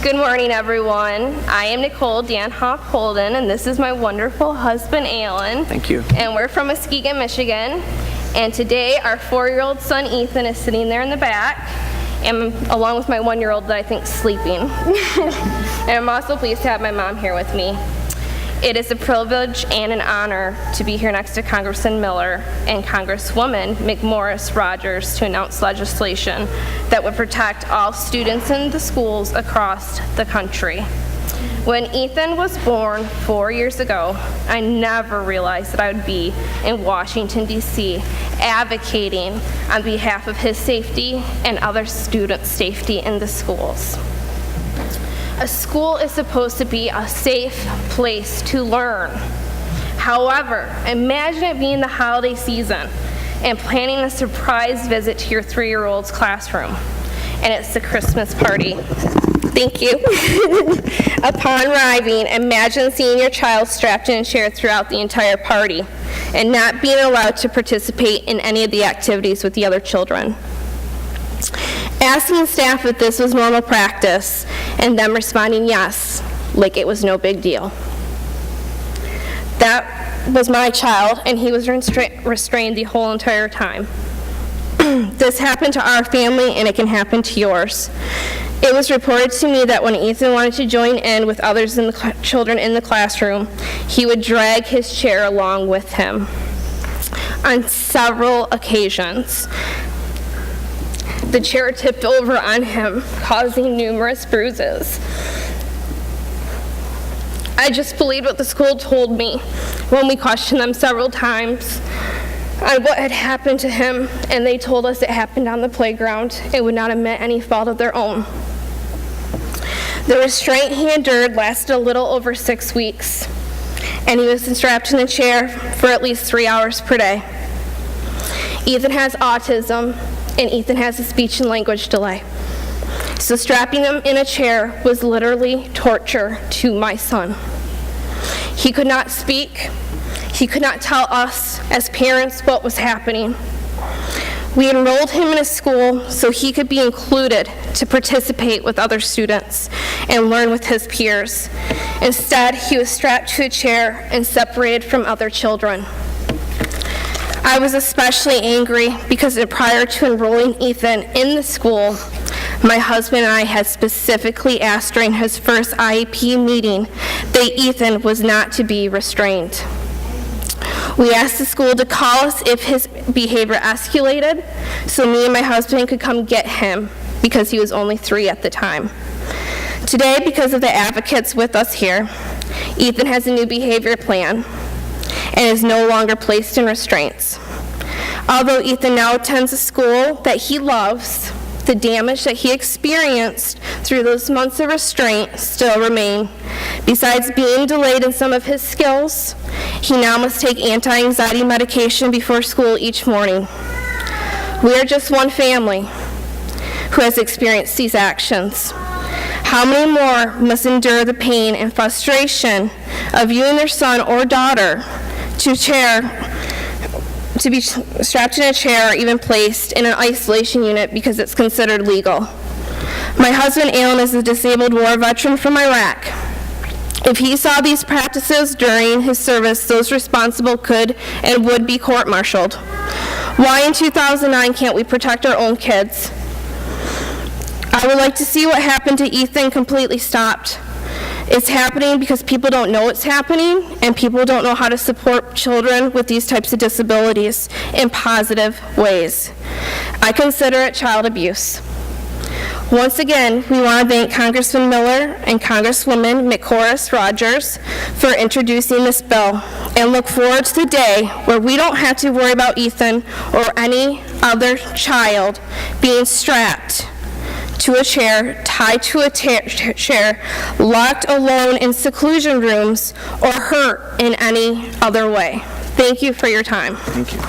Good morning, everyone. I am Nicole Danhof-Holden, and this is my wonderful husband, Alan. Thank you. And we're from Muskegon, Michigan. And today, our 4-year-old son, Ethan, is sitting there in the back, and along with my 1-year-old that I think is sleeping. And I'm also pleased to have my mom here with me. It is a privilege and an honor to be here next to Congressman Miller and Congresswoman McMorris Rogers to announce legislation that would protect all students in the schools across the country. When Ethan was born 4 years ago, I never realized that I would be in Washington, D.C., advocating on behalf of his safety and other students' safety in the schools. A school is supposed to be a safe place to learn. However, imagine it being the holiday season and planning a surprise visit to your 3-year-old's classroom, and it's the Christmas party. Thank you. Upon arriving, imagine seeing your child strapped in a chair throughout the entire party and not being allowed to participate in any of the activities with the other children. Asking staff if this was normal practice, and them responding yes, like it was no big deal. That was my child, and he was restrained the whole entire time. This happened to our family, and it can happen to yours. It was reported to me that when Ethan wanted to join in with others in the children in the classroom, he would drag his chair along with him. On several occasions, the chair tipped over on him, causing numerous bruises. I just believed what the school told me when we questioned them several times on what had happened to him, and they told us it happened on the playground. It would not admit any fault of their own. The restraint he endured lasted a little over 6 weeks, and he was strapped in a chair for at least 3 hours per day. Ethan has autism, and Ethan has a speech and language delay. So strapping him in a chair was literally torture to my son. He could not speak. He could not tell us as parents what was happening. We enrolled him in a school so he could be included to participate with other students and learn with his peers. Instead, he was strapped to a chair and separated from other children. I was especially angry because prior to enrolling Ethan in the school, my husband and I had specifically asked during his first IEP meeting that Ethan was not to be restrained. We asked the school to call us if his behavior escalated so me and my husband could come get him because he was only 3 at the time. Today, because of the advocates with us here, Ethan has a new behavior plan and is no longer placed in restraints. Although Ethan now attends a school that he loves, the damage that he experienced through those months of restraint still remain. Besides being delayed in some of his skills, he now must take anti-anxiety medication before school each morning. We are just one family who has experienced these actions. How many more must endure the pain and frustration of viewing their son or daughter to be strapped in a chair or even placed in an isolation unit because it's considered legal? My husband, Alan, is a disabled war veteran from Iraq. If he saw these practices during his service, those responsible could and would be court-martialed. Why in 2009 can't we protect our own kids? I would like to see what happened to Ethan completely stopped. It's happening because people don't know it's happening, and people don't know how to support children with these types of disabilities in positive ways. I consider it child abuse. Once again, we want to thank Congressman Miller and Congresswoman McMorris Rogers for introducing this bill, and look forward to the day where we don't have to worry about Ethan or any other child being strapped to a chair, tied to a chair, locked alone in seclusion rooms, or hurt in any other way. Thank you for your time. Thank you.